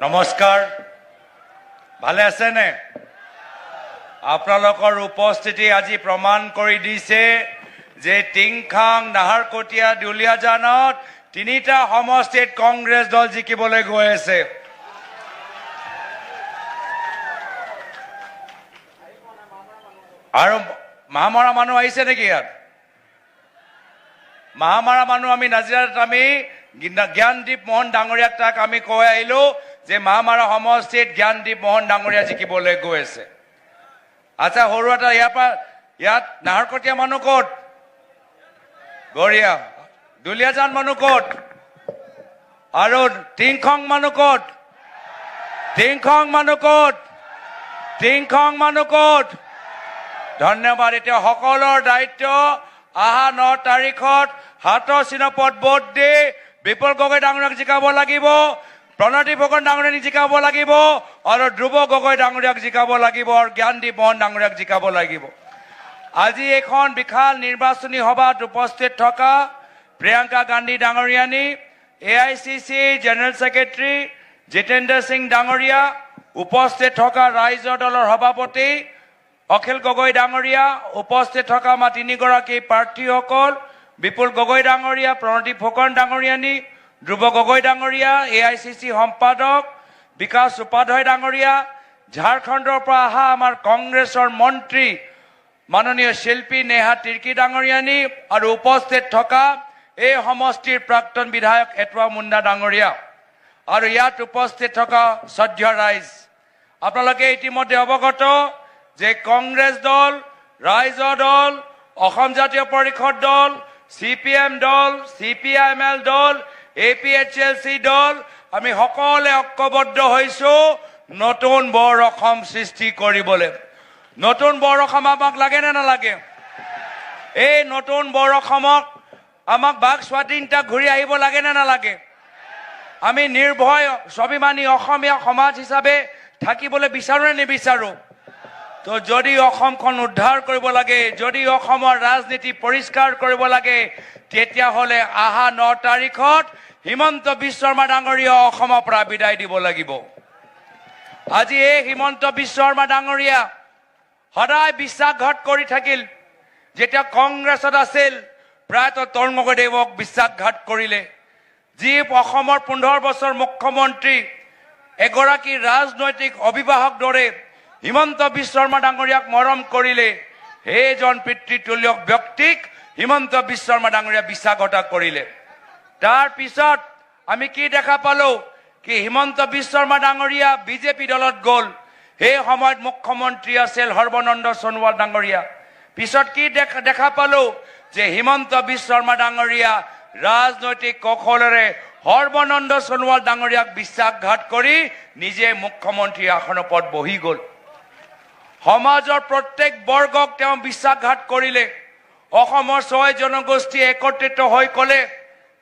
নমস্কাৰ ভালে আছে নে আপোনালোকৰ উপস্থিতি আজি প্ৰমাণ কৰি দিছে যে টিংখাং নাহৰকটীয়া দুলিয়াজানত তিনিটা সমষ্টিত কংগ্ৰেছ দল জিকিবলৈ গৈ আছে আৰু মহামাৰা মানুহ আহিছে নেকি ইয়াত মহামাৰা মানুহ আমি নাজিৰাত আমি জ্ঞানদীপ মোহন ডাঙৰীয়াক তাক আমি কৈ আহিলো যে মহামাৰা সমষ্টিত জ্ঞানদীপ মোহন ডাঙৰীয়া জিকিবলৈ গৈ আছে আচ্ছা সৰু এটা ইয়াত নাহৰকটীয়া মানুহ ক'ত গৰিয়া দুলিয়াজান মানুহ ক'ত আৰু টিংখং মানুহ ক'ত টিংখং মানুহ ক'ত টিংখং মানুহ ক'ত ধন্যবাদ এতিয়া সকলৰ দায়িত্ব আহা 9 তাৰিখত হাতৰ চিনপত ভোট দি বিপুল গগৈ ডাঙৰীয়াক জিকাব লাগিব প্ৰণতি ফুকন ডাঙৰীয়াক জিকাব লাগিব আৰু ধ্ৰুৱ গগৈ ডাঙৰীয়াক জিকাব লাগিব আৰু জ্ঞানদীপ মোহন ডাঙৰীয়াক জিকাব লাগিব আজি এখন বিশাল নিৰ্বাচনী সভাত উপস্থিত থকা প্ৰিয়ংকা গান্ধী ডাঙৰীয়ানী AICC general secretary Jitendra Singh ডাঙৰীয়া উপস্থিত থকা ৰাইজৰ দলৰ সভাপতি অখিল গগৈ ডাঙৰীয়া উপস্থিত থকা মা তিনিগৰাকী প্ৰাৰ্থীসকল বিপুল গগৈ ডাঙৰীয়া প্ৰণতি ফুকন ডাঙৰীয়ানী ধ্ৰুৱ গগৈ ডাঙৰীয়া AICC সম্পাদক বিকাশ উপাধ্যায় ডাঙৰীয়া ঝাৰখণ্ডৰ পৰা অহা আমাৰ কংগ্ৰেছৰ মন্ত্ৰী মাননীয় শিল্পী নেহা তিৰ্কী ডাঙৰীয়ানী আৰু উপস্থিত থকা এই সমষ্টিৰ প্ৰাক্তন বিধায়ক এটুৱা মুণ্ডা ডাঙৰীয়া আৰু ইয়াত উপস্থিত থকা শ্ৰদ্ধেয় ৰাইজ আপোনালোকে ইতিমধ্যে অৱগত যে কংগ্ৰেছ দল ৰাইজৰ দল অসম জাতীয় পৰিষদ দল CPM দল CPIML দল APHLC দল আমি সকলে ঐক্যবদ্ধ হৈছো নতুন বৰ অসম সৃষ্টি কৰিবলৈ নতুন বৰ অসম আমাক লাগে নে নালাগে এই নতুন বৰ অসমক আমাক বাক স্বাধীনতা ঘূৰি আহিব লাগে নে নালাগে আমি নিৰ্ভয় স্বাভিমানী অসমীয়া সমাজ হিচাপে থাকিবলৈ বিচাৰো নে নিবিচাৰো তো যদি অসমখন উদ্ধাৰ কৰিব লাগে যদি অসমৰ ৰাজনীতি পৰিষ্কাৰ কৰিব লাগে তেতিয়াহ'লে আহা 9 তাৰিখত হিমন্ত বিশ্ব শৰ্মা ডাঙৰীয়া অসমৰ পৰা বিদায় দিব লাগিব আজি এই হিমন্ত বিশ্ব শৰ্মা ডাঙৰীয়া সদায় বিশ্বাসঘাত কৰি থাকিল যেতিয়া কংগ্ৰেছত আছিল প্ৰায়তঃ তৰুণ গগৈদেৱক বিশ্বাসঘাত কৰিলে যি অসমৰ 15 বছৰ মুখ্যমন্ত্ৰী এগৰাকী ৰাজনৈতিক অভিভাৱক দৰে হিমন্ত বিশ্ব শৰ্মা ডাঙৰীয়াক মৰম কৰিলে সেইজন পিতৃতুল্য ব্যক্তিক হিমন্ত বিশ্ব শৰ্মা ডাঙৰীয়া বিশ্বাসঘাত কৰিলে তাৰ পিছত আমি কি দেখা পালো কি হিমন্ত বিশ্ব শৰ্মা ডাঙৰীয়া বিজেপি দলত গ'ল সেই সময়ত মুখ্যমন্ত্ৰী আছিল সৰ্বানন্দ সোণোৱাল ডাঙৰীয়া পিছত কি দেখা পালো যে হিমন্ত বিশ্ব শৰ্মা ডাঙৰীয়া ৰাজনৈতিক কৌশলেৰে সৰ্বানন্দ সোণোৱাল ডাঙৰীয়াক বিশ্বাসঘাত কৰি নিজে মুখ্যমন্ত্ৰী আসনৰ ওপৰত বহি গ'ল সমাজৰ প্ৰত্যেক বৰ্গক তেওঁ বিশ্বাসঘাত কৰিলে অসমৰ 6 জনগোষ্ঠী একত্ৰিত হৈ ক'লে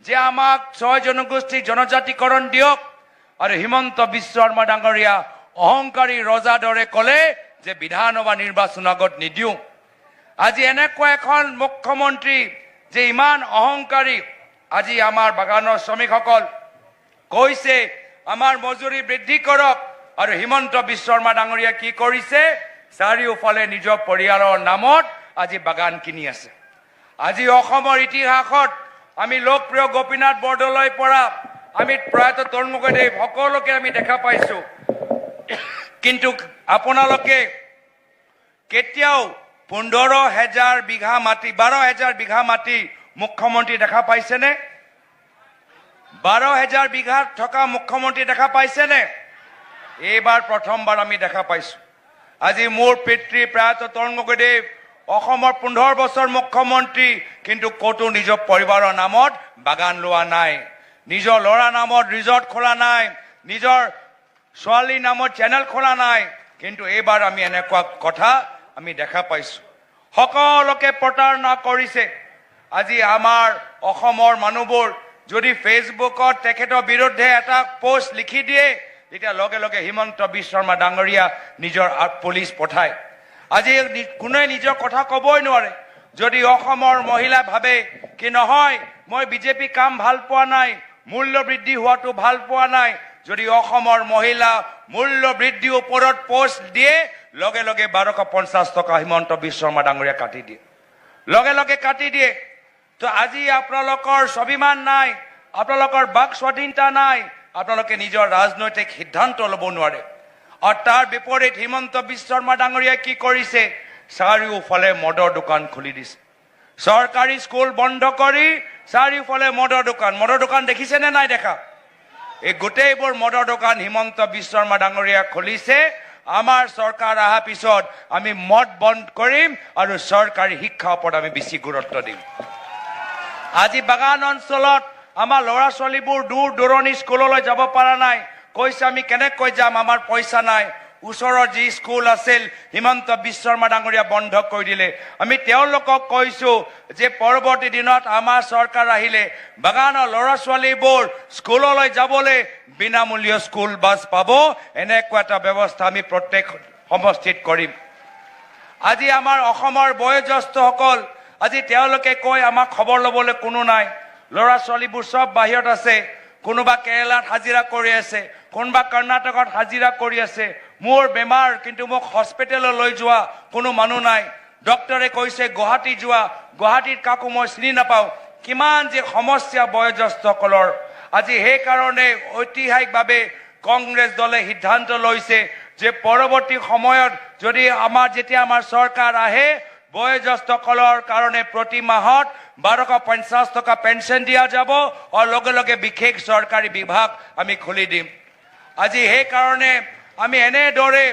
যে আমাক 6 জনগোষ্ঠী জনজাতিকৰণ দিয়ক আৰু হিমন্ত বিশ্ব শৰ্মা ডাঙৰীয়া অহংকাৰী ৰজা দৰে ক'লে যে বিধানসভা নিৰ্বাচন আগত নিদিওঁ আজি এনেকুৱা এখন মুখ্যমন্ত্ৰী যে ইমান অহংকাৰী আজি আমাৰ বাগানৰ শ্ৰমিকসকল কৈছে আমাৰ মজুৰি বৃদ্ধি কৰক আৰু হিমন্ত বিশ্ব শৰ্মা ডাঙৰীয়া কি কৰিছে চাৰিওফালে নিজৰ পৰিয়ালৰ নামত আজি বাগান কিনি আছে আজি অসমৰ ইতিহাসত আমি লোকপ্ৰিয় গোপীনাথ বৰদলৈ পৰা আমি প্ৰায়তঃ তৰুণ গগৈদেৱ সকলোকে আমি দেখা পাইছো কিন্তু আপোনালোকে কেতিয়াও 15,000 বিঘা মাটি 12,000 বিঘা মাটি মুখ্যমন্ত্ৰী দেখা পাইছেনে 12,000 বিঘাত থকা মুখ্যমন্ত্ৰী দেখা পাইছেনে এইবাৰ প্ৰথমবাৰ আমি দেখা পাইছো আজি মোৰ পিতৃ প্ৰায়তঃ তৰুণ গগৈদেৱ অসমৰ 15 বছৰ মুখ্যমন্ত্ৰী কিন্তু ক'তো নিজৰ পৰিবাৰৰ নামত বাগান লোৱা নাই নিজৰ ল'ৰা নামত ৰিজৰ্ট খোলা নাই নিজৰ ছোৱালীৰ নামত চেনেল খোলা নাই কিন্তু এইবাৰ আমি এনেকুৱা কথা আমি দেখা পাইছো সকলোকে প্ৰতাৰণা কৰিছে আজি আমাৰ অসমৰ মানুহবোৰ যদি ফেচবুকত তেখেতৰ বিৰুদ্ধে এটা পোষ্ট লিখি দিয়ে তেতিয়া লগে লগে হিমন্ত বিশ্ব শৰ্মা ডাঙৰীয়া নিজৰ পুলিচ পঠায় আজি কোনে নিজৰ কথা ক'বই নোৱাৰে যদি অসমৰ মহিলা ভাবে কি নহয় মই বিজেপি কাম ভাল পোৱা নাই মূল্য বৃদ্ধি হোৱাটো ভাল পোৱা নাই যদি অসমৰ মহিলা মূল্য বৃদ্ধি ওপৰত পোষ্ট দিয়ে লগে লগে 1250 টকা হিমন্ত বিশ্ব শৰ্মা ডাঙৰীয়া কাটি দিয়ে লগে লগে কাটি দিয়ে তো আজি আপোনালোকৰ স্বাভিমান নাই আপোনালোকৰ বাক স্বাধীনতা নাই আপোনালোকে নিজৰ ৰাজনৈতিক সিদ্ধান্ত ল'ব নোৱাৰে আৰু তাৰ বিপৰীত হিমন্ত বিশ্ব শৰ্মা ডাঙৰীয়াই কি কৰিছে চাৰিওফালে মদৰ দোকান খুলি দিছে চৰকাৰী স্কুল বন্ধ কৰি চাৰিওফালে মদৰ দোকান দেখিছে নে নাই দেখা এই গোটেইবোৰ মদৰ দোকান হিমন্ত বিশ্ব শৰ্মা ডাঙৰীয়া খুলিছে আমাৰ চৰকাৰ অহা পিছত আমি মদ বন্ধ কৰিম আৰু চৰকাৰী শিক্ষা ওপৰত আমি বেছি গুৰুত্ব দিম আজি বাগান অঞ্চলত আমাৰ ল'ৰা ছোৱালীবোৰ দূৰ দূৰণি স্কুললৈ যাব পৰা নাই কৈছে আমি কেনেকৈ যাম আমাৰ পইচা নাই ওচৰৰ যি স্কুল আছিল হিমন্ত বিশ্ব শৰ্মা ডাঙৰীয়া বন্ধ কৰি দিলে আমি তেওঁলোকক কৈছো যে পৰৱৰ্তী দিনত আমাৰ চৰকাৰ আহিলে বাগানৰ ল'ৰা ছোৱালীবোৰ স্কুললৈ যাবলৈ বিনামূলীয় স্কুল বাছ পাব এনেকুৱা এটা ব্যৱস্থা আমি প্ৰত্যেক সমষ্টিত কৰিম আজি আমাৰ অসমৰ বয়োজ্যেষ্ঠসকল আজি তেওঁলোকে কয় আমাক খবৰ ল'বলৈ কোনো নাই ল'ৰা ছোৱালীবোৰ সব বাহিৰত আছে কোনোবা কেৰালাত হাজিৰা কৰি আছে কোনোবা কৰ্ণাটকত হাজিৰা কৰি আছে মোৰ বেমাৰ কিন্তু মোক হস্পিটেললৈ লৈ যোৱা কোনো মানুহ নাই ডক্টৰে কৈছে গুৱাহাটী যোৱা গুৱাহাটীত কাকো মই চিনি নাপাওঁ কিমান যে সমস্যা বয়োজ্যেষ্ঠসকলৰ আজি সেই কাৰণে ঐতিহাসিকভাৱে কংগ্ৰেছ দলে সিদ্ধান্ত লৈছে যে পৰৱৰ্তী সময়ত যদি যেতিয়া আমাৰ চৰকাৰ আহে বয়োজ্যেষ্ঠসকলৰ কাৰণে প্ৰতি মাহত 1250 টকা পেঞ্চন দিয়া যাব আৰু লগে লগে বিশেষ চৰকাৰী বিভাগ আমি খুলি দিম আজি সেই কাৰণে আমি এনেদৰে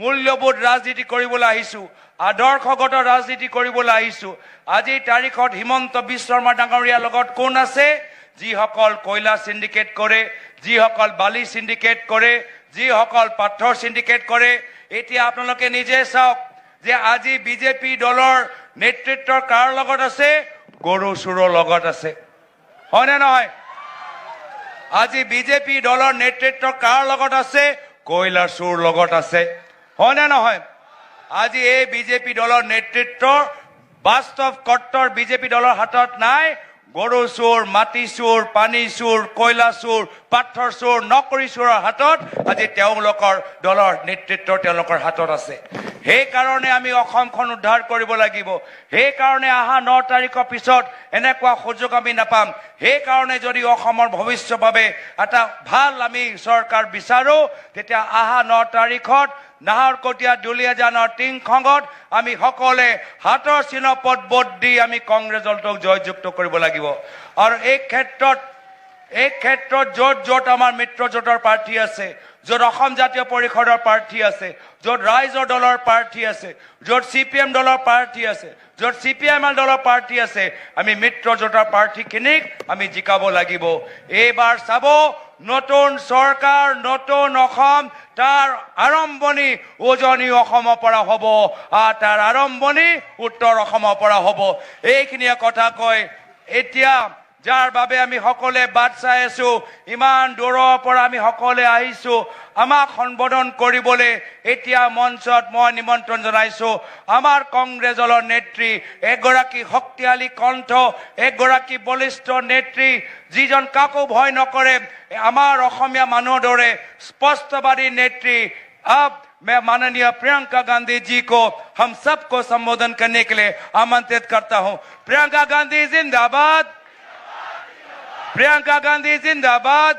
মূল্যবোধ ৰাজনীতি কৰিবলৈ আহিছো আদৰ্শগত ৰাজনীতি কৰিবলৈ আহিছো আজি তাৰিখত হিমন্ত বিশ্ব শৰ্মা ডাঙৰীয়াৰ লগত কোন আছে যিসকল কয়লা সিন্ডিকেট কৰে যিসকল বালি সিন্ডিকেট কৰে যিসকল পাথৰ সিন্ডিকেট কৰে এতিয়া আপোনালোকে নিজে চাওক যে আজি বিজেপি দলৰ নেতৃত্বৰ কাৰ লগত আছে গৰু চুৰৰ লগত আছে হয়নে নহয় আজি বিজেপি দলৰ নেতৃত্বৰ কাৰ লগত আছে কয়লা চুৰ লগত আছে হয়নে নহয় আজি এই বিজেপি দলৰ নেতৃত্বৰ বাস্তৱ কৰ্তৰ বিজেপি দলৰ হাতত নাই গৰু চুৰ মাটি চুৰ পানী চুৰ কয়লা চুৰ পাথৰ চুৰ নকৰি চুৰৰ হাতত আজি তেওঁলোকৰ দলৰ নেতৃত্ব তেওঁলোকৰ হাতত আছে সেই কাৰণে আমি অসমখন উদ্ধাৰ কৰিব লাগিব সেই কাৰণে আহা 9 তাৰিখৰ পিছত এনেকুৱা সুযোগ আমি নাপাম সেই কাৰণে যদি অসমৰ ভৱিষ্যতৰ বাবে এটা ভাল আমি চৰকাৰ বিচাৰো তেতিয়া আহা 9 তাৰিখত নাহৰকটীয়া দুলীয়াজানৰ টিংখঙত আমি সকলে হাতৰ চিহ্ন পদ ভোট দি আমি কংগ্ৰেছ দলটোক জয়যুক্ত কৰিব লাগিব আৰু এই ক্ষেত্ৰত য'ত আমাৰ মিত্ৰজোঁটৰ প্ৰাৰ্থী আছে য'ত অসম জাতীয় পৰিষদৰ প্ৰাৰ্থী আছে য'ত ৰাইজৰ দলৰ প্ৰাৰ্থী আছে য'ত CPM দলৰ প্ৰাৰ্থী আছে য'ত CPIML দলৰ প্ৰাৰ্থী আছে আমি মিত্ৰজোঁটৰ প্ৰাৰ্থীখিনিক আমি জিকাব লাগিব এইবাৰ চাব নতুন চৰকাৰ নতুন অসম তাৰ আৰম্ভণি উজনি অসমৰ পৰা হ'ব আৰু তাৰ আৰম্ভণি উত্তৰ অসমৰ পৰা হ'ব এইখিনিয়ে কথা কয় এতিয়া যাৰ বাবে আমি সকলে বাট চাই আছো ইমান দূৰৰ পৰা আমি সকলে আহিছো আমাক সম্বোধন কৰিবলৈ এতিয়া মঞ্চত মই নিমন্ত্ৰণ জনাইছো আমাৰ কংগ্ৰেছ দলৰ নেত্ৰী এগৰাকী শক্তিশালী কণ্ঠ এগৰাকী বলিষ্ঠ নেত্ৰী যিজন কাকো ভয় নকৰে আমাৰ অসমীয়া মানুহৰ দৰে স্পষ্টবাদী নেত্ৰী अब मैं माननीय प्रियंका गांधी जी को हम सबको संबोधन करने के लिए आमंत्रित करता हूं प्रियंका गांधी जिंदाबाद प्रियंका गांधी जिंदाबाद